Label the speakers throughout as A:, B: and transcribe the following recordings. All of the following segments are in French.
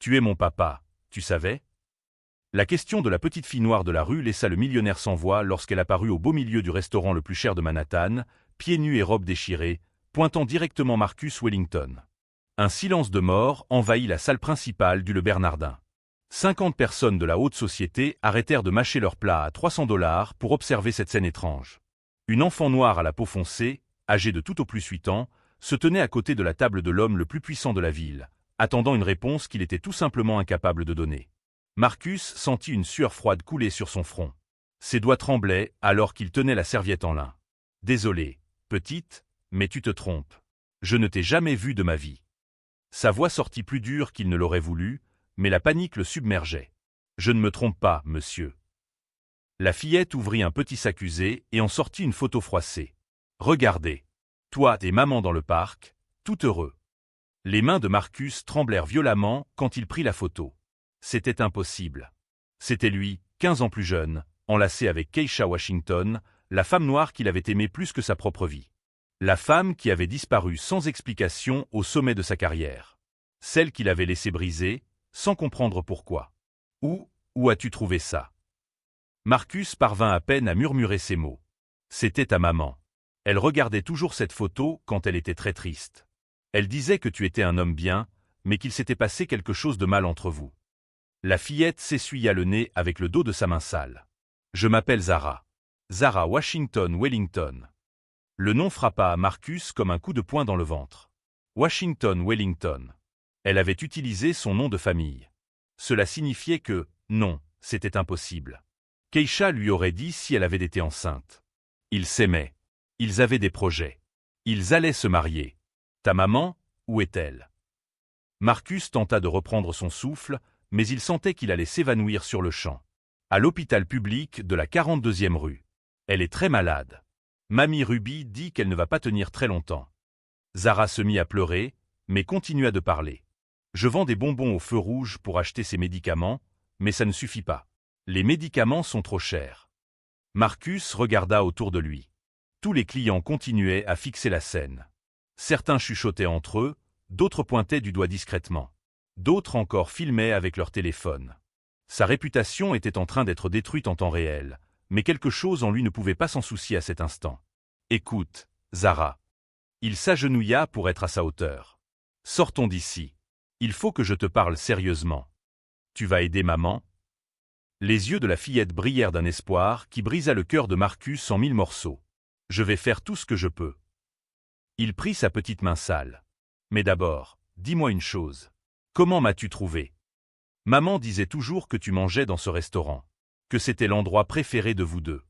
A: Tu es mon papa, tu savais? La question de la petite fille noire de la rue laissa le millionnaire sans voix lorsqu'elle apparut au beau milieu du restaurant le plus cher de Manhattan, pieds nus et robe déchirée, pointant directement Marcus Wellington. Un silence de mort envahit la salle principale du Le Bernardin. 50 personnes de la haute société arrêtèrent de mâcher leur plat à $300 pour observer cette scène étrange. Une enfant noire à la peau foncée, âgée de tout au plus 8 ans, se tenait à côté de la table de l'homme le plus puissant de la ville, attendant une réponse qu'il était tout simplement incapable de donner. Marcus sentit une sueur froide couler sur son front. Ses doigts tremblaient alors qu'il tenait la serviette en lin. « Désolé, petite, mais tu te trompes. Je ne t'ai jamais vue de ma vie. » Sa voix sortit plus dure qu'il ne l'aurait voulu, mais la panique le submergeait. « Je ne me trompe pas, monsieur. » La fillette ouvrit un petit sac usé et en sortit une photo froissée. « Regardez. Toi et maman dans le parc, tout heureux. » Les mains de Marcus tremblèrent violemment quand il prit la photo. C'était impossible. C'était lui, 15 ans plus jeune, enlacé avec Keisha Washington, la femme noire qu'il avait aimée plus que sa propre vie. La femme qui avait disparu sans explication au sommet de sa carrière. Celle qu'il avait laissée briser, sans comprendre pourquoi. Où as-tu trouvé ça? Marcus parvint à peine à murmurer ces mots. C'était ta maman. Elle regardait toujours cette photo quand elle était très triste. Elle disait que tu étais un homme bien, mais qu'il s'était passé quelque chose de mal entre vous. La fillette s'essuya le nez avec le dos de sa main sale. Je m'appelle Zara. Zara Washington Wellington. Le nom frappa Marcus comme un coup de poing dans le ventre. Washington Wellington. Elle avait utilisé son nom de famille. Cela signifiait que, non, c'était impossible. Keisha lui aurait dit si elle avait été enceinte. Ils s'aimaient. Ils avaient des projets. Ils allaient se marier. Ta maman, où est-elle? Marcus tenta de reprendre son souffle, mais il sentait qu'il allait s'évanouir sur le champ. À l'hôpital public de la 42e rue. Elle est très malade. Mamie Ruby dit qu'elle ne va pas tenir très longtemps. Zara se mit à pleurer, mais continua de parler. Je vends des bonbons au feu rouge pour acheter ces médicaments, mais ça ne suffit pas. Les médicaments sont trop chers. Marcus regarda autour de lui. Tous les clients continuaient à fixer la scène. Certains chuchotaient entre eux, d'autres pointaient du doigt discrètement. D'autres encore filmaient avec leur téléphone. Sa réputation était en train d'être détruite en temps réel, mais quelque chose en lui ne pouvait pas s'en soucier à cet instant. « Écoute, Zara. » Il s'agenouilla pour être à sa hauteur. « Sortons d'ici. Il faut que je te parle sérieusement. Tu vas aider maman ?» Les yeux de la fillette brillèrent d'un espoir qui brisa le cœur de Marcus en 1000 morceaux. « Je vais faire tout ce que je peux. » Il prit sa petite main sale. « Mais d'abord, dis-moi une chose. Comment m'as-tu trouvé? Maman disait toujours que tu mangeais dans ce restaurant, que c'était l'endroit préféré de vous deux.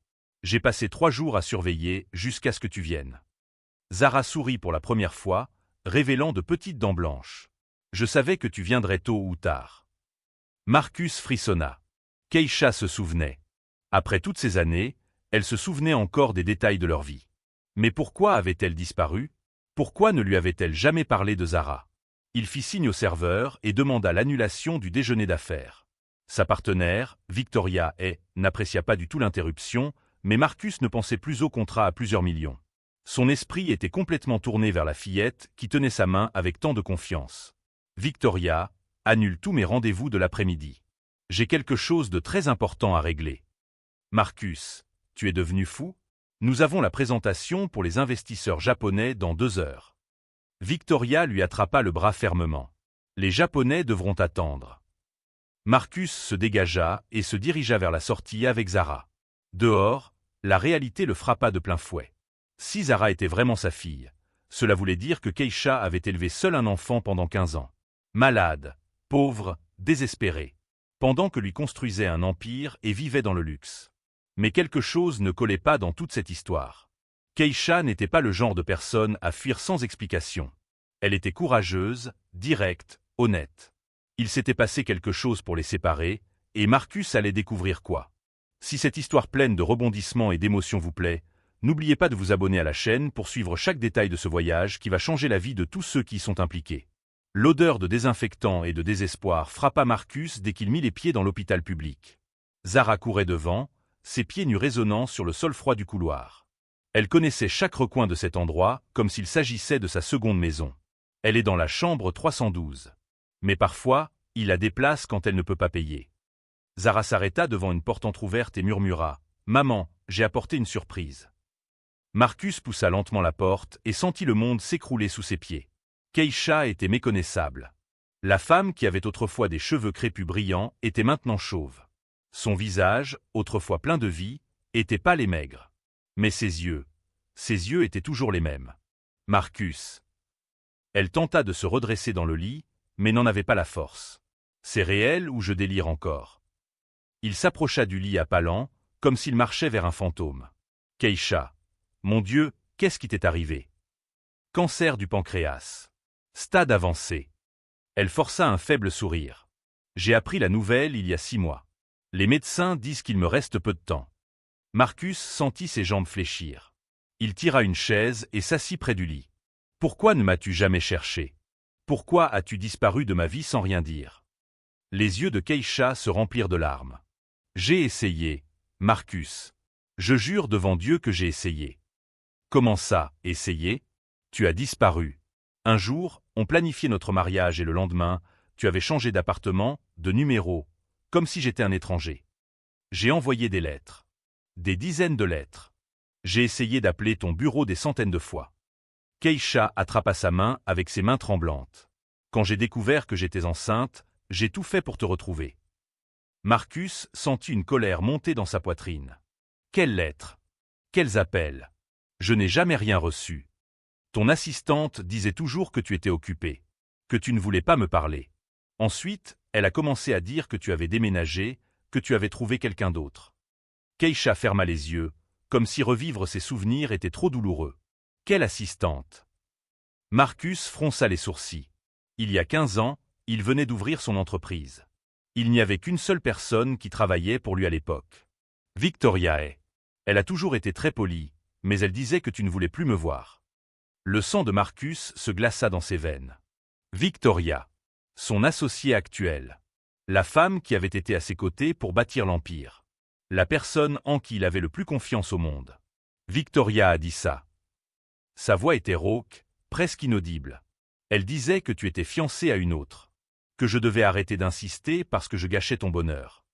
A: J'ai passé 3 jours à surveiller jusqu'à ce que tu viennes. » Zara sourit pour la première fois, révélant de petites dents blanches. « Je savais que tu viendrais tôt ou tard. » Marcus frissonna. Keisha se souvenait. Après toutes ces années, elle se souvenait encore des détails de leur vie. Mais pourquoi avait-elle disparu? Pourquoi ne lui avait-elle jamais parlé de Zara? Il fit signe au serveur et demanda l'annulation du déjeuner d'affaires. Sa partenaire, Victoria, n'apprécia pas du tout l'interruption, mais Marcus ne pensait plus au contrat à plusieurs millions. Son esprit était complètement tourné vers la fillette qui tenait sa main avec tant de confiance. Victoria, annule tous mes rendez-vous de l'après-midi. J'ai quelque chose de très important à régler. Marcus, tu es devenu fou? Nous avons la présentation pour les investisseurs japonais dans 2 heures. Victoria lui attrapa le bras fermement. Les Japonais devront attendre. Marcus se dégagea et se dirigea vers la sortie avec Zara. Dehors, la réalité le frappa de plein fouet. Si Zara était vraiment sa fille, cela voulait dire que Keisha avait élevé seul un enfant pendant 15 ans. Malade, pauvre, désespéré. Pendant que lui construisait un empire et vivait dans le luxe. Mais quelque chose ne collait pas dans toute cette histoire. Keisha n'était pas le genre de personne à fuir sans explication. Elle était courageuse, directe, honnête. Il s'était passé quelque chose pour les séparer, et Marcus allait découvrir quoi. Si cette histoire pleine de rebondissements et d'émotions vous plaît, n'oubliez pas de vous abonner à la chaîne pour suivre chaque détail de ce voyage qui va changer la vie de tous ceux qui y sont impliqués. L'odeur de désinfectant et de désespoir frappa Marcus dès qu'il mit les pieds dans l'hôpital public. Zara courait devant, ses pieds nus résonnant sur le sol froid du couloir. Elle connaissait chaque recoin de cet endroit comme s'il s'agissait de sa seconde maison. Elle est dans la chambre 312. Mais parfois, Il la déplace quand elle ne peut pas payer. Zara s'arrêta devant une porte entr'ouverte et murmura « Maman, j'ai apporté une surprise. » Marcus poussa lentement la porte et sentit le monde s'écrouler sous ses pieds. Keisha était méconnaissable. La femme qui avait autrefois des cheveux crépus brillants était maintenant chauve. Son visage, autrefois plein de vie, était pâle et maigre. Mais ses yeux étaient toujours les mêmes. Marcus. Elle tenta de se redresser dans le lit, mais n'en avait pas la force. C'est réel ou je délire encore? Il s'approcha du lit à pas lents, comme s'il marchait vers un fantôme. Keisha. Mon Dieu, qu'est-ce qui t'est arrivé? Cancer du pancréas. Stade avancé. Elle força un faible sourire. J'ai appris la nouvelle il y a 6 mois. Les médecins disent qu'il me reste peu de temps. Marcus sentit ses jambes fléchir. Il tira une chaise et s'assit près du lit. Pourquoi ne m'as-tu jamais cherché? Pourquoi as-tu disparu de ma vie sans rien dire? Les yeux de Keisha se remplirent de larmes. J'ai essayé, Marcus. Je jure devant Dieu que j'ai essayé. Comment ça, essayer? Tu as disparu. Un jour, on planifiait notre mariage et le lendemain, tu avais changé d'appartement, de numéro, comme si j'étais un étranger. J'ai envoyé des lettres. Des dizaines de lettres. J'ai essayé d'appeler ton bureau des centaines de fois. Keisha attrapa sa main avec ses mains tremblantes. Quand j'ai découvert que j'étais enceinte, j'ai tout fait pour te retrouver. Marcus sentit une colère monter dans sa poitrine. Quelles lettres? Quels appels? Je n'ai jamais rien reçu. Ton assistante disait toujours que tu étais occupé, que tu ne voulais pas me parler. Ensuite, elle a commencé à dire que tu avais déménagé, que tu avais trouvé quelqu'un d'autre. Keisha ferma les yeux, comme si revivre ses souvenirs était trop douloureux. Quelle assistante? Marcus fronça les sourcils. Il y a 15 ans, il venait d'ouvrir son entreprise. Il n'y avait qu'une seule personne qui travaillait pour lui à l'époque. Victoria est. Elle a toujours été très polie, mais elle disait que tu ne voulais plus me voir. Le sang de Marcus se glaça dans ses veines. Victoria. Son associée actuelle. La femme qui avait été à ses côtés pour bâtir l'Empire. La personne en qui il avait le plus confiance au monde. Victoria a dit ça. Sa voix était rauque, presque inaudible. Elle disait que tu étais fiancé à une autre. Que je devais arrêter d'insister parce que je gâchais ton bonheur.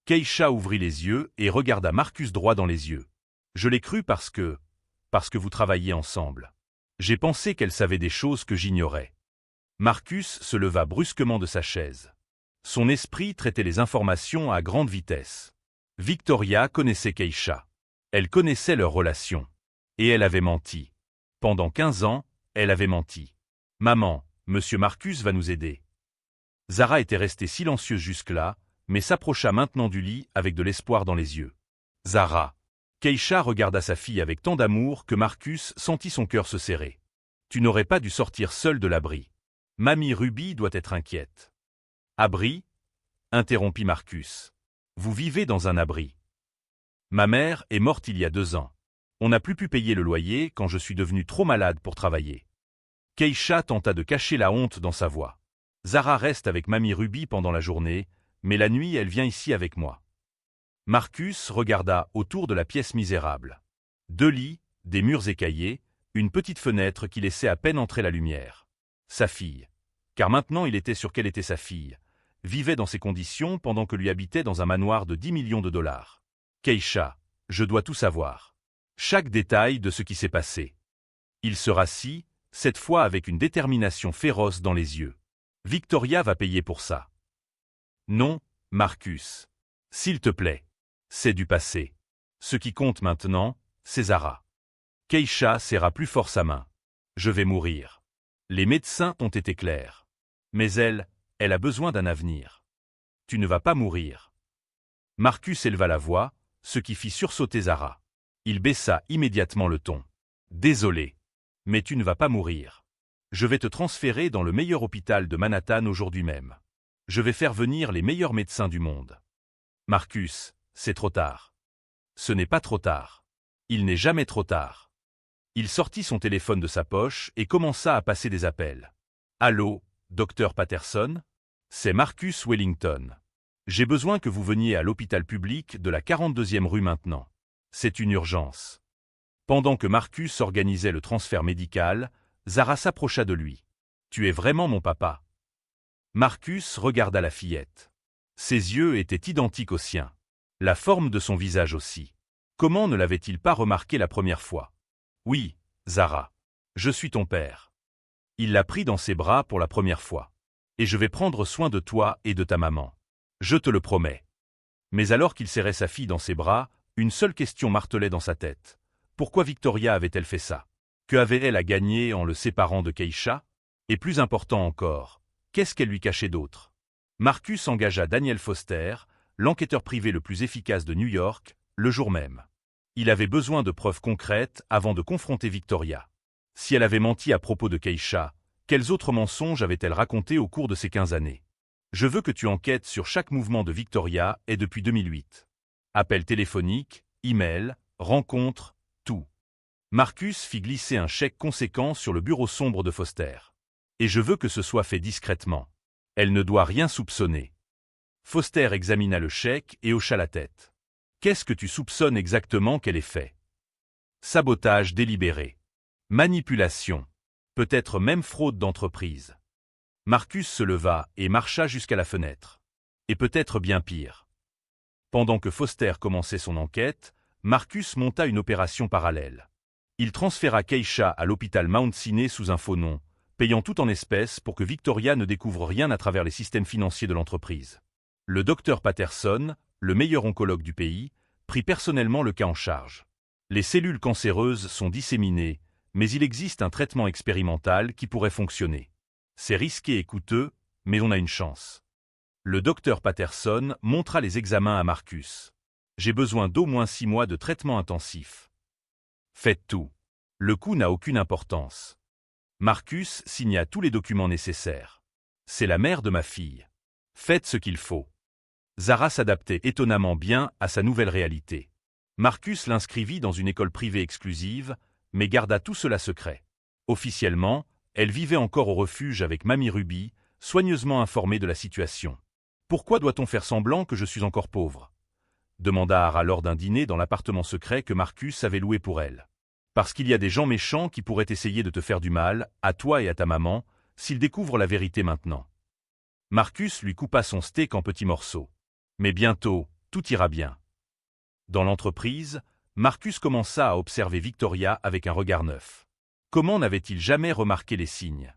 A: Keisha ouvrit les yeux et regarda Marcus droit dans les yeux. Je l'ai cru parce que vous travailliez ensemble. J'ai pensé qu'elle savait des choses que j'ignorais. Marcus se leva brusquement de sa chaise. Son esprit traitait les informations à grande vitesse. Victoria connaissait Keisha. Elle connaissait leur relation. Et elle avait menti. Pendant 15 ans, elle avait menti. Maman, Monsieur Marcus va nous aider. Zara était restée silencieuse jusque-là, mais s'approcha maintenant du lit avec de l'espoir dans les yeux. Zara. Keisha regarda sa fille avec tant d'amour que Marcus sentit son cœur se serrer. Tu n'aurais pas dû sortir seule de l'abri. Mamie Ruby doit être inquiète. Abri? Interrompit Marcus. Vous vivez dans un abri. Ma mère est morte il y a 2 ans. On n'a plus pu payer le loyer quand je suis devenue trop malade pour travailler. Keisha tenta de cacher la honte dans sa voix. Zara reste avec Mamie Ruby pendant la journée, mais la nuit elle vient ici avec moi. Marcus regarda autour de la pièce misérable. 2 lits, des murs écaillés, une petite fenêtre qui laissait à peine entrer la lumière. Sa fille, car maintenant il était sûr qu'elle était sa fille, vivait dans ces conditions pendant que lui habitait dans un manoir de 10 millions de dollars. Keisha, je dois tout savoir. Chaque détail de ce qui s'est passé. Il se rassit, cette fois avec une détermination féroce dans les yeux. Victoria va payer pour ça. Non, Marcus. S'il te plaît. C'est du passé. Ce qui compte maintenant, c'est Zara. Keisha serra plus fort sa main. Je vais mourir. Les médecins ont été clairs. Mais elle a besoin d'un avenir. Tu ne vas pas mourir. Marcus éleva la voix, ce qui fit sursauter Zara. Il baissa immédiatement le ton. Désolé. Mais tu ne vas pas mourir. Je vais te transférer dans le meilleur hôpital de Manhattan aujourd'hui même. Je vais faire venir les meilleurs médecins du monde. Marcus, c'est trop tard. Ce n'est pas trop tard. Il n'est jamais trop tard. Il sortit son téléphone de sa poche et commença à passer des appels. Allô, Dr Patterson? C'est Marcus Wellington. J'ai besoin que vous veniez à l'hôpital public de la 42e rue maintenant. C'est une urgence. Pendant que Marcus organisait le transfert médical, Zara s'approcha de lui. Tu es vraiment mon papa. Marcus regarda la fillette. Ses yeux étaient identiques aux siens. La forme de son visage aussi. Comment ne l'avait-il pas remarqué la première fois? Oui, Zara. Je suis ton père. Il l'a pris dans ses bras pour la première fois. Et je vais prendre soin de toi et de ta maman. Je te le promets. Mais alors qu'il serrait sa fille dans ses bras, une seule question martelait dans sa tête. Pourquoi Victoria avait-elle fait ça? Que avait-elle à gagner en le séparant de Keisha? Et plus important encore, qu'est-ce qu'elle lui cachait d'autre? Marcus engagea Daniel Foster, l'enquêteur privé le plus efficace de New York, le jour même. Il avait besoin de preuves concrètes avant de confronter Victoria. Si elle avait menti à propos de Keisha, quels autres mensonges avait-elle racontés au cours de ces 15 années? Je veux que tu enquêtes sur chaque mouvement de Victoria et depuis 2008. Appels téléphoniques, emails, rencontres, tout. Marcus fit glisser un chèque conséquent sur le bureau sombre de Foster. Et je veux que ce soit fait discrètement. Elle ne doit rien soupçonner. Foster examina le chèque et hocha la tête. Qu'est-ce que tu soupçonnes exactement qu'elle ait fait? Sabotage délibéré. Manipulation. Peut-être même fraude d'entreprise. Marcus se leva et marcha jusqu'à la fenêtre. Et peut-être bien pire. Pendant que Foster commençait son enquête, Marcus monta une opération parallèle. Il transféra Keisha à l'hôpital Mount Sinai sous un faux nom, payant tout en espèces pour que Victoria ne découvre rien à travers les systèmes financiers de l'entreprise. Le docteur Patterson, le meilleur oncologue du pays, prit personnellement le cas en charge. Les cellules cancéreuses sont disséminées, mais il existe un traitement expérimental qui pourrait fonctionner. C'est risqué et coûteux, mais on a une chance. Le docteur Patterson montra les examens à Marcus. J'ai besoin d'au moins 6 mois de traitement intensif. Faites tout. Le coût n'a aucune importance. Marcus signa tous les documents nécessaires. C'est la mère de ma fille. Faites ce qu'il faut. Zara s'adaptait étonnamment bien à sa nouvelle réalité. Marcus l'inscrivit dans une école privée exclusive, mais garda tout cela secret. Officiellement, elle vivait encore au refuge avec Mamie Ruby, soigneusement informée de la situation. « Pourquoi doit-on faire semblant que je suis encore pauvre ?» demanda Hara lors d'un dîner dans l'appartement secret que Marcus avait loué pour elle. « Parce qu'il y a des gens méchants qui pourraient essayer de te faire du mal, à toi et à ta maman, s'ils découvrent la vérité maintenant. » Marcus lui coupa son steak en petits morceaux. « Mais bientôt, tout ira bien. » Dans l'entreprise, Marcus commença à observer Victoria avec un regard neuf. Comment n'avait-il jamais remarqué les signes?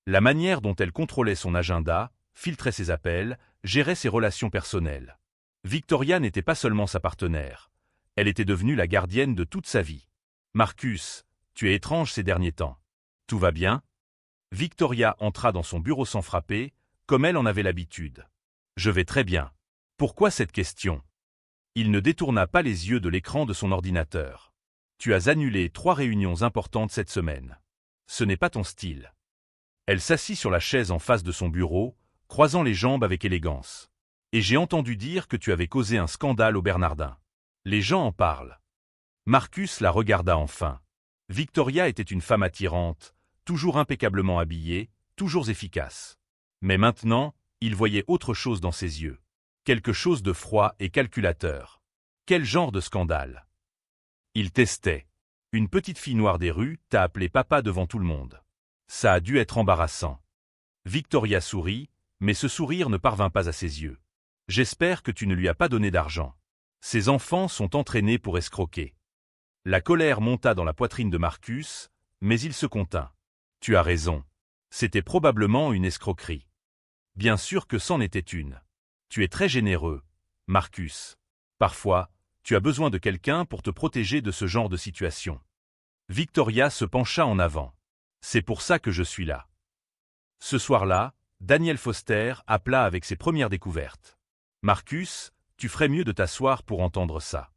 A: La manière dont elle contrôlait son agenda, filtrait ses appels, gérait ses relations personnelles. Victoria n'était pas seulement sa partenaire. Elle était devenue la gardienne de toute sa vie. « Marcus, tu es étrange ces derniers temps. Tout va bien ?» Victoria entra dans son bureau sans frapper, comme elle en avait l'habitude. « Je vais très bien. » Pourquoi cette question? Il ne détourna pas les yeux de l'écran de son ordinateur. « Tu as annulé 3 réunions importantes cette semaine. Ce n'est pas ton style. » Elle s'assit sur la chaise en face de son bureau, croisant les jambes avec élégance. « Et j'ai entendu dire que tu avais causé un scandale au Bernardin. Les gens en parlent. » Marcus la regarda enfin. Victoria était une femme attirante, toujours impeccablement habillée, toujours efficace. Mais maintenant, il voyait autre chose dans ses yeux. Quelque chose de froid et calculateur. Quel genre de scandale? Il testait. Une petite fille noire des rues t'a appelé papa devant tout le monde. Ça a dû être embarrassant. Victoria sourit, mais ce sourire ne parvint pas à ses yeux. J'espère que tu ne lui as pas donné d'argent. Ces enfants sont entraînés pour escroquer. La colère monta dans la poitrine de Marcus, mais il se contint. Tu as raison. C'était probablement une escroquerie. Bien sûr que c'en était une. Tu es très généreux, Marcus. Parfois, tu as besoin de quelqu'un pour te protéger de ce genre de situation. Victoria se pencha en avant. C'est pour ça que je suis là. Ce soir-là, Daniel Foster appela avec ses premières découvertes. Marcus, tu ferais mieux de t'asseoir pour entendre ça.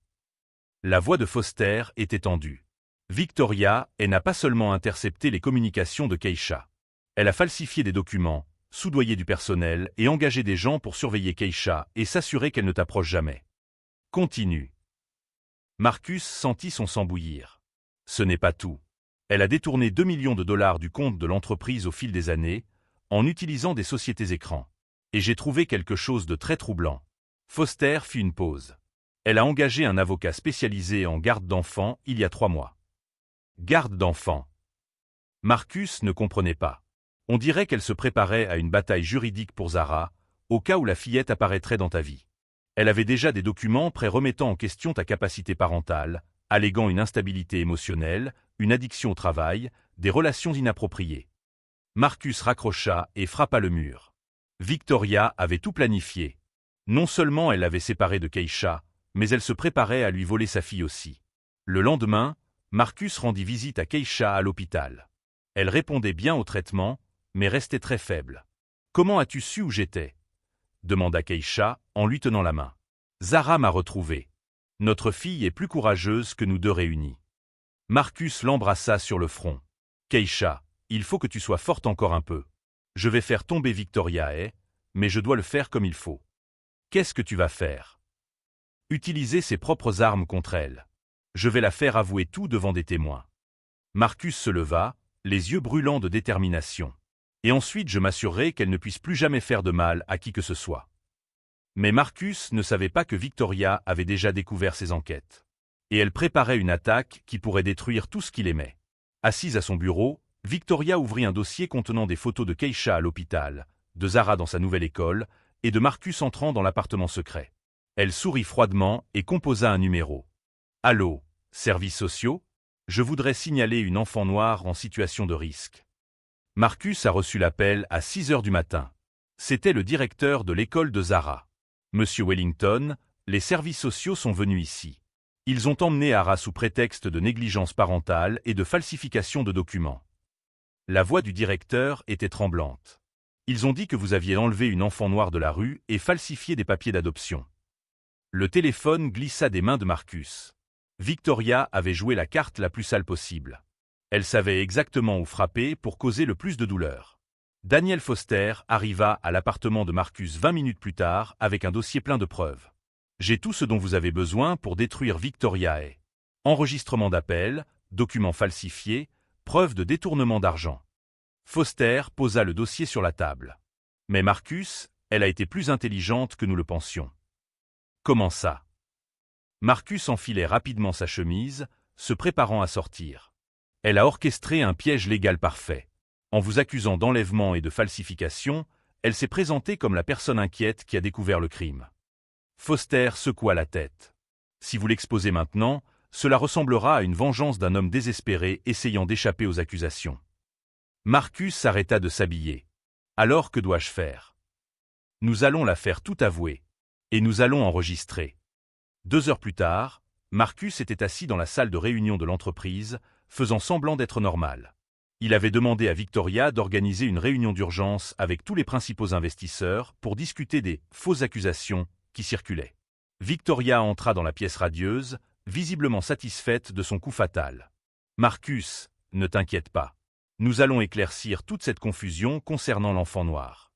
A: La voix de Foster était tendue. Victoria, elle n'a pas seulement intercepté les communications de Keisha. Elle a falsifié des documents, soudoyé du personnel et engagé des gens pour surveiller Keisha et s'assurer qu'elle ne t'approche jamais. Continue. Marcus sentit son sang bouillir. Ce n'est pas tout. Elle a détourné 2 millions de dollars du compte de l'entreprise au fil des années, en utilisant des sociétés écrans. Et j'ai trouvé quelque chose de très troublant. Foster fit une pause. Elle a engagé un avocat spécialisé en garde d'enfants il y a 3 mois. Garde d'enfants. Marcus ne comprenait pas. On dirait qu'elle se préparait à une bataille juridique pour Zara, au cas où la fillette apparaîtrait dans ta vie. Elle avait déjà des documents prêts remettant en question ta capacité parentale, alléguant une instabilité émotionnelle, une addiction au travail, des relations inappropriées. Marcus raccrocha et frappa le mur. Victoria avait tout planifié. Non seulement elle l'avait séparé de Keisha, mais elle se préparait à lui voler sa fille aussi. Le lendemain, Marcus rendit visite à Keisha à l'hôpital. Elle répondait bien au traitement, mais restait très faible. « Comment as-tu su où j'étais » demanda Keisha en lui tenant la main. « Zara m'a retrouvé. Notre fille est plus courageuse que nous deux réunis. » Marcus l'embrassa sur le front. « Keisha, il faut que tu sois forte encore un peu. Je vais faire tomber Victoria, mais je dois le faire comme il faut. » « Qu'est-ce que tu vas faire ?»« Utiliser ses propres armes contre elle. Je vais la faire avouer tout devant des témoins. » Marcus se leva, les yeux brûlants de détermination. « Et ensuite je m'assurerai qu'elle ne puisse plus jamais faire de mal à qui que ce soit. » Mais Marcus ne savait pas que Victoria avait déjà découvert ses enquêtes. Et elle préparait une attaque qui pourrait détruire tout ce qu'il aimait. Assise à son bureau, Victoria ouvrit un dossier contenant des photos de Keisha à l'hôpital, de Zara dans sa nouvelle école, et de Marcus entrant dans l'appartement secret. Elle sourit froidement et composa un numéro. « Allô, services sociaux ? Je voudrais signaler une enfant noire en situation de risque. » Marcus a reçu l'appel à 6 heures du matin. C'était le directeur de l'école de Zara. « Monsieur Wellington, les services sociaux sont venus ici. Ils ont emmené Zara sous prétexte de négligence parentale et de falsification de documents. » La voix du directeur était tremblante. Ils ont dit que vous aviez enlevé une enfant noire de la rue et falsifié des papiers d'adoption. Le téléphone glissa des mains de Marcus. Victoria avait joué la carte la plus sale possible. Elle savait exactement où frapper pour causer le plus de douleur. Daniel Foster arriva à l'appartement de Marcus 20 minutes plus tard avec un dossier plein de preuves. « J'ai tout ce dont vous avez besoin pour détruire Victoria. Enregistrement d'appel, documents falsifiés, preuves de détournement d'argent. » Foster posa le dossier sur la table. « Mais Marcus, elle a été plus intelligente que nous le pensions. » « Comment ça ?» Marcus enfilait rapidement sa chemise, se préparant à sortir. « Elle a orchestré un piège légal parfait. En vous accusant d'enlèvement et de falsification, elle s'est présentée comme la personne inquiète qui a découvert le crime. » Foster secoua la tête. « Si vous l'exposez maintenant, cela ressemblera à une vengeance d'un homme désespéré essayant d'échapper aux accusations. » Marcus s'arrêta de s'habiller. « Alors que dois-je faire ? » « Nous allons la faire tout avouer. Et nous allons enregistrer. » 2 heures plus tard, Marcus était assis dans la salle de réunion de l'entreprise, faisant semblant d'être normal. Il avait demandé à Victoria d'organiser une réunion d'urgence avec tous les principaux investisseurs pour discuter des fausses accusations qui circulaient. Victoria entra dans la pièce radieuse, visiblement satisfaite de son coup fatal. « Marcus, ne t'inquiète pas. Nous allons éclaircir toute cette confusion concernant l'enfant noir. »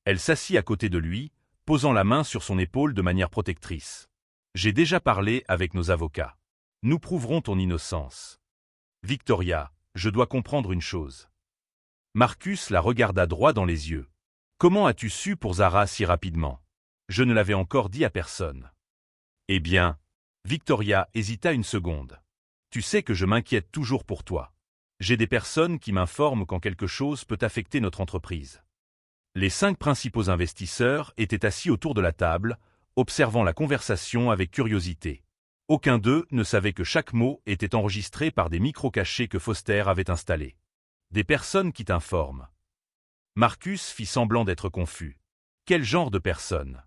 A: Elle s'assit à côté de lui, posant la main sur son épaule de manière protectrice. « J'ai déjà parlé avec nos avocats. Nous prouverons ton innocence. » « Victoria, je dois comprendre une chose. » Marcus la regarda droit dans les yeux. « Comment as-tu su pour Zara si rapidement ? Je ne l'avais encore dit à personne. » « Eh bien, » Victoria hésita une seconde. « Tu sais que je m'inquiète toujours pour toi. J'ai des personnes qui m'informent quand quelque chose peut affecter notre entreprise. » Les 5 principaux investisseurs étaient assis autour de la table, observant la conversation avec curiosité. Aucun d'eux ne savait que chaque mot était enregistré par des micros cachés que Foster avait installés. Des personnes qui t'informent. Marcus fit semblant d'être confus. Quel genre de personnes ?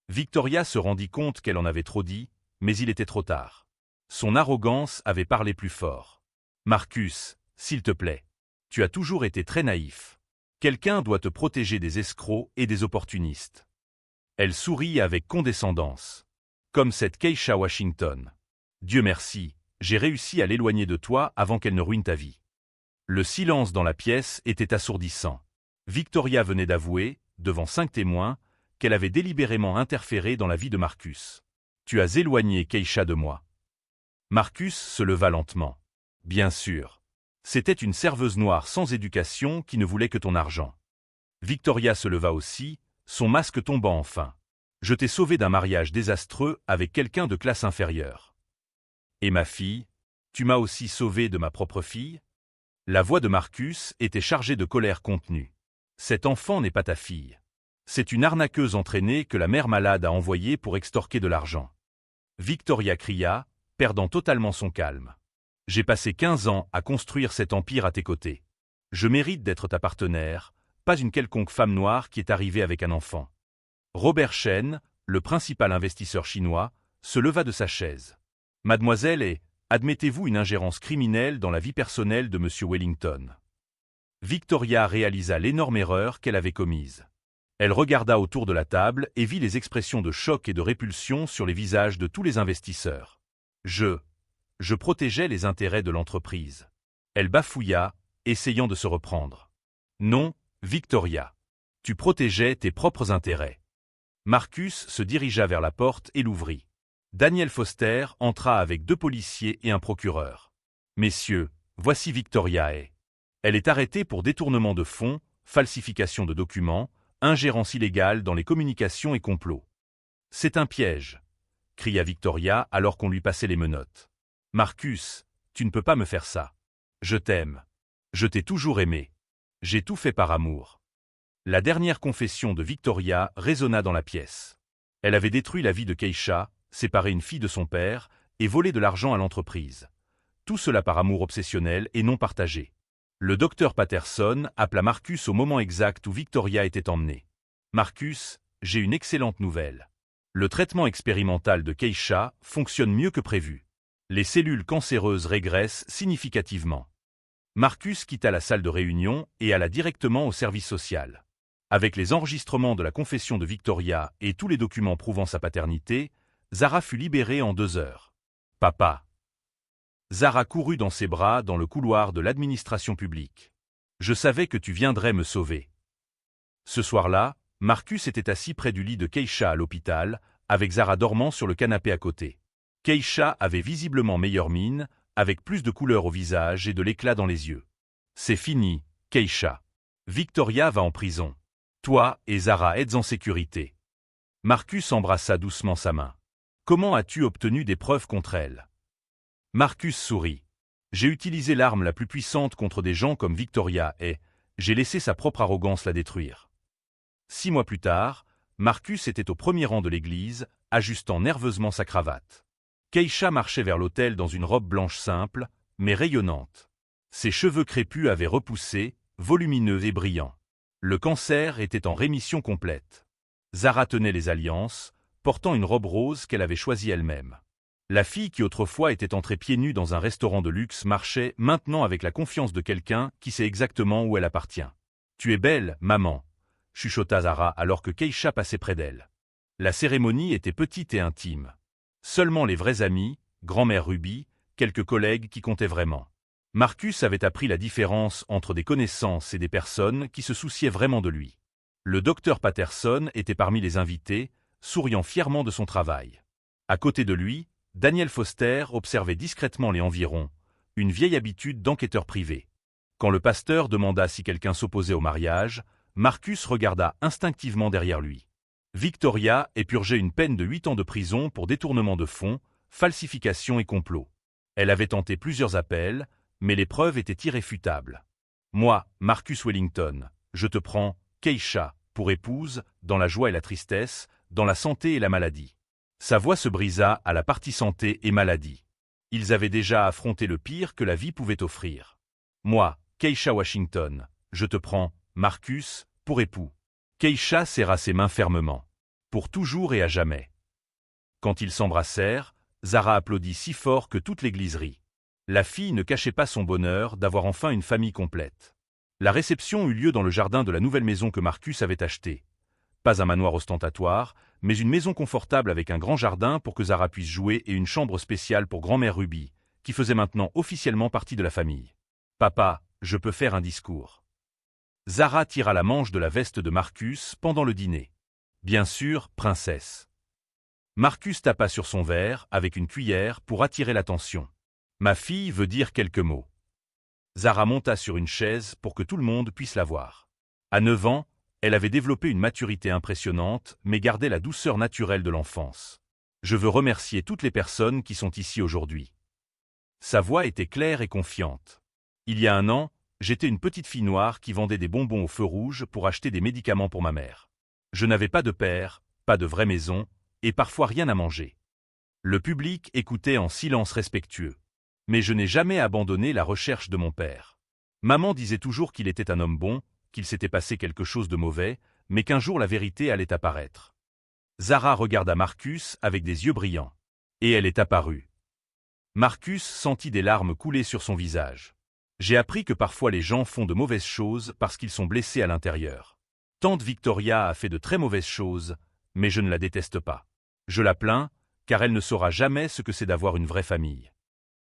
A: Victoria se rendit compte qu'elle en avait trop dit, mais il était trop tard. Son arrogance avait parlé plus fort. Marcus, s'il te plaît. Tu as toujours été très naïf. Quelqu'un doit te protéger des escrocs et des opportunistes. Elle sourit avec condescendance. Comme cette Keisha Washington. Dieu merci, j'ai réussi à l'éloigner de toi avant qu'elle ne ruine ta vie. Le silence dans la pièce était assourdissant. Victoria venait d'avouer, devant 5 témoins, qu'elle avait délibérément interféré dans la vie de Marcus. Tu as éloigné Keisha de moi. Marcus se leva lentement. Bien sûr. C'était une serveuse noire sans éducation qui ne voulait que ton argent. Victoria se leva aussi, son masque tombant enfin. Je t'ai sauvé d'un mariage désastreux avec quelqu'un de classe inférieure. Et ma fille, tu m'as aussi sauvé de ma propre fille ? La voix de Marcus était chargée de colère contenue. Cet enfant n'est pas ta fille. C'est une arnaqueuse entraînée que la mère malade a envoyée pour extorquer de l'argent. Victoria cria, perdant totalement son calme. J'ai passé 15 ans à construire cet empire à tes côtés. Je mérite d'être ta partenaire, pas une quelconque femme noire qui est arrivée avec un enfant. Robert Chen, le principal investisseur chinois, se leva de sa chaise. Mademoiselle, admettez-vous une ingérence criminelle dans la vie personnelle de M. Wellington. Victoria réalisa l'énorme erreur qu'elle avait commise. Elle regarda autour de la table et vit les expressions de choc et de répulsion sur les visages de tous les investisseurs. Je protégeais les intérêts de l'entreprise. Elle bafouilla, essayant de se reprendre. Non, Victoria. Tu protégeais tes propres intérêts. Marcus se dirigea vers la porte et l'ouvrit. Daniel Foster entra avec 2 policiers et un procureur. Messieurs, voici Victoria. Elle est arrêtée pour détournement de fonds, falsification de documents, ingérence illégale dans les communications et complot. C'est un piège, cria Victoria alors qu'on lui passait les menottes. Marcus, tu ne peux pas me faire ça. Je t'aime. Je t'ai toujours aimé. J'ai tout fait par amour. La dernière confession de Victoria résonna dans la pièce. Elle avait détruit la vie de Keisha, séparé une fille de son père, et volé de l'argent à l'entreprise. Tout cela par amour obsessionnel et non partagé. Le docteur Patterson appela Marcus au moment exact où Victoria était emmenée. Marcus, j'ai une excellente nouvelle. Le traitement expérimental de Keisha fonctionne mieux que prévu. Les cellules cancéreuses régressent significativement. Marcus quitta la salle de réunion et alla directement au service social. Avec les enregistrements de la confession de Victoria et tous les documents prouvant sa paternité, Zara fut libérée en 2 heures. Papa. Zara courut dans ses bras dans le couloir de l'administration publique. Je savais que tu viendrais me sauver. Ce soir-là, Marcus était assis près du lit de Keisha à l'hôpital, avec Zara dormant sur le canapé à côté. Keisha avait visiblement meilleure mine, avec plus de couleur au visage et de l'éclat dans les yeux. C'est fini, Keisha. Victoria va en prison. Toi et Zara êtes en sécurité. Marcus embrassa doucement sa main. Comment as-tu obtenu des preuves contre elle? Marcus sourit. J'ai utilisé l'arme la plus puissante contre des gens comme Victoria et j'ai laissé sa propre arrogance la détruire. 6 mois plus tard, Marcus était au premier rang de l'église, ajustant nerveusement sa cravate. Keisha marchait vers l'autel dans une robe blanche simple, mais rayonnante. Ses cheveux crépus avaient repoussé, volumineux et brillants. Le cancer était en rémission complète. Zara tenait les alliances, portant une robe rose qu'elle avait choisie elle-même. La fille qui autrefois était entrée pieds nus dans un restaurant de luxe marchait maintenant avec la confiance de quelqu'un qui sait exactement où elle appartient. « Tu es belle, maman », chuchota Zara alors que Keisha passait près d'elle. La cérémonie était petite et intime. Seulement les vrais amis, grand-mère Ruby, quelques collègues qui comptaient vraiment. Marcus avait appris la différence entre des connaissances et des personnes qui se souciaient vraiment de lui. Le docteur Patterson était parmi les invités, souriant fièrement de son travail. À côté de lui, Daniel Foster observait discrètement les environs, une vieille habitude d'enquêteur privé. Quand le pasteur demanda si quelqu'un s'opposait au mariage, Marcus regarda instinctivement derrière lui. Victoria épurgeait une peine de 8 ans de prison pour détournement de fonds, falsification et complot. Elle avait tenté plusieurs appels, mais les preuves étaient irréfutables. Moi, Marcus Wellington, je te prends, Keisha, pour épouse, dans la joie et la tristesse, dans la santé et la maladie. Sa voix se brisa à la partie santé et maladie. Ils avaient déjà affronté le pire que la vie pouvait offrir. Moi, Keisha Washington, je te prends, Marcus, pour époux. Keisha serra ses mains fermement. Pour toujours et à jamais. Quand ils s'embrassèrent, Zara applaudit si fort que toute l'église rit. La fille ne cachait pas son bonheur d'avoir enfin une famille complète. La réception eut lieu dans le jardin de la nouvelle maison que Marcus avait achetée. Pas un manoir ostentatoire, mais une maison confortable avec un grand jardin pour que Zara puisse jouer et une chambre spéciale pour grand-mère Ruby, qui faisait maintenant officiellement partie de la famille. « Papa, je peux faire un discours. » Zara tira la manche de la veste de Marcus pendant le dîner. « Bien sûr, princesse. » Marcus tapa sur son verre avec une cuillère pour attirer l'attention. « Ma fille veut dire quelques mots. » Zara monta sur une chaise pour que tout le monde puisse la voir. À 9 ans, elle avait développé une maturité impressionnante, mais gardait la douceur naturelle de l'enfance. « Je veux remercier toutes les personnes qui sont ici aujourd'hui. » Sa voix était claire et confiante. Il y a un an, J'étais une petite fille noire qui vendait des bonbons au feu rouge pour acheter des médicaments pour ma mère. Je n'avais pas de père, pas de vraie maison, et parfois rien à manger. Le public écoutait en silence respectueux. Mais je n'ai jamais abandonné la recherche de mon père. Maman disait toujours qu'il était un homme bon, qu'il s'était passé quelque chose de mauvais, mais qu'un jour la vérité allait apparaître. Zara regarda Marcus avec des yeux brillants. Et elle est apparue. Marcus sentit des larmes couler sur son visage. J'ai appris que parfois les gens font de mauvaises choses parce qu'ils sont blessés à l'intérieur. Tante Victoria a fait de très mauvaises choses, mais je ne la déteste pas. Je la plains, car elle ne saura jamais ce que c'est d'avoir une vraie famille.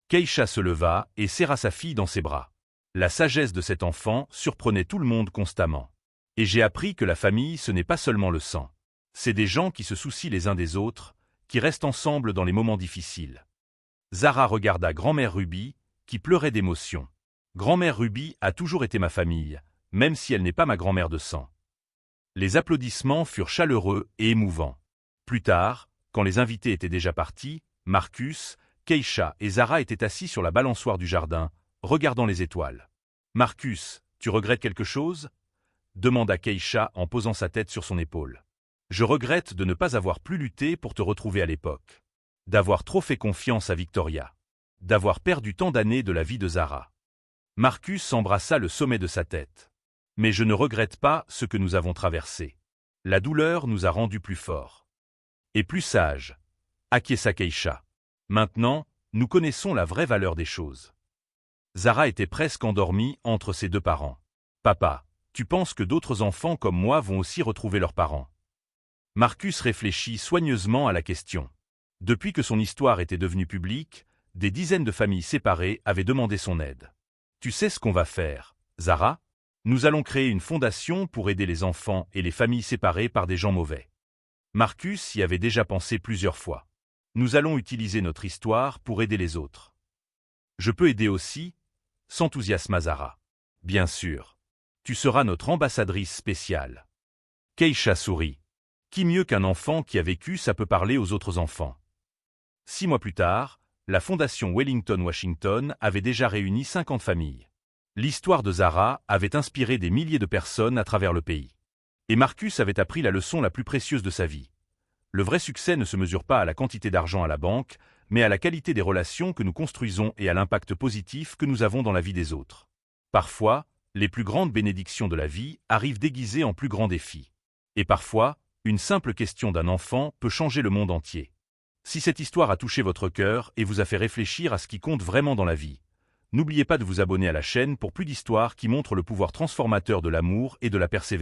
A: Keisha se leva et serra sa fille dans ses bras. La sagesse de cet enfant surprenait tout le monde constamment. Et j'ai appris que la famille, ce n'est pas seulement le sang. C'est des gens qui se soucient les uns des autres, qui restent ensemble dans les moments difficiles. Zara regarda grand-mère Ruby, qui pleurait d'émotion. Grand-mère Ruby a toujours été ma famille, même si elle n'est pas ma grand-mère de sang. Les applaudissements furent chaleureux et émouvants. Plus tard, quand les invités étaient déjà partis, Marcus, Keisha et Zara étaient assis sur la balançoire du jardin, regardant les étoiles. « Marcus, tu regrettes quelque chose ?» demanda Keisha en posant sa tête sur son épaule. « Je regrette de ne pas avoir plus lutté pour te retrouver à l'époque. D'avoir trop fait confiance à Victoria. D'avoir perdu tant d'années de la vie de Zara. » Marcus embrassa le sommet de sa tête. « Mais je ne regrette pas ce que nous avons traversé. La douleur nous a rendus plus forts. Et plus sages. » acquiesça Keisha. « Maintenant, nous connaissons la vraie valeur des choses. » Zara était presque endormie entre ses deux parents. « Papa, tu penses que d'autres enfants comme moi vont aussi retrouver leurs parents ?» Marcus réfléchit soigneusement à la question. Depuis que son histoire était devenue publique, des dizaines de familles séparées avaient demandé son aide. « Tu sais ce qu'on va faire, Zara ? Nous allons créer une fondation pour aider les enfants et les familles séparées par des gens mauvais. » Marcus y avait déjà pensé plusieurs fois. « Nous allons utiliser notre histoire pour aider les autres. »« Je peux aider aussi ?» s'enthousiasma Zara. « Bien sûr. Tu seras notre ambassadrice spéciale. » Keisha sourit. Qui mieux qu'un enfant qui a vécu ça peut parler aux autres enfants. 6 mois plus tard, la fondation Wellington Washington avait déjà réuni 50 familles. L'histoire de Zara avait inspiré des milliers de personnes à travers le pays. Et Marcus avait appris la leçon la plus précieuse de sa vie. Le vrai succès ne se mesure pas à la quantité d'argent à la banque, mais à la qualité des relations que nous construisons et à l'impact positif que nous avons dans la vie des autres. Parfois, les plus grandes bénédictions de la vie arrivent déguisées en plus grands défis. Et parfois, une simple question d'un enfant peut changer le monde entier. Si cette histoire a touché votre cœur et vous a fait réfléchir à ce qui compte vraiment dans la vie, n'oubliez pas de vous abonner à la chaîne pour plus d'histoires qui montrent le pouvoir transformateur de l'amour et de la persévérance.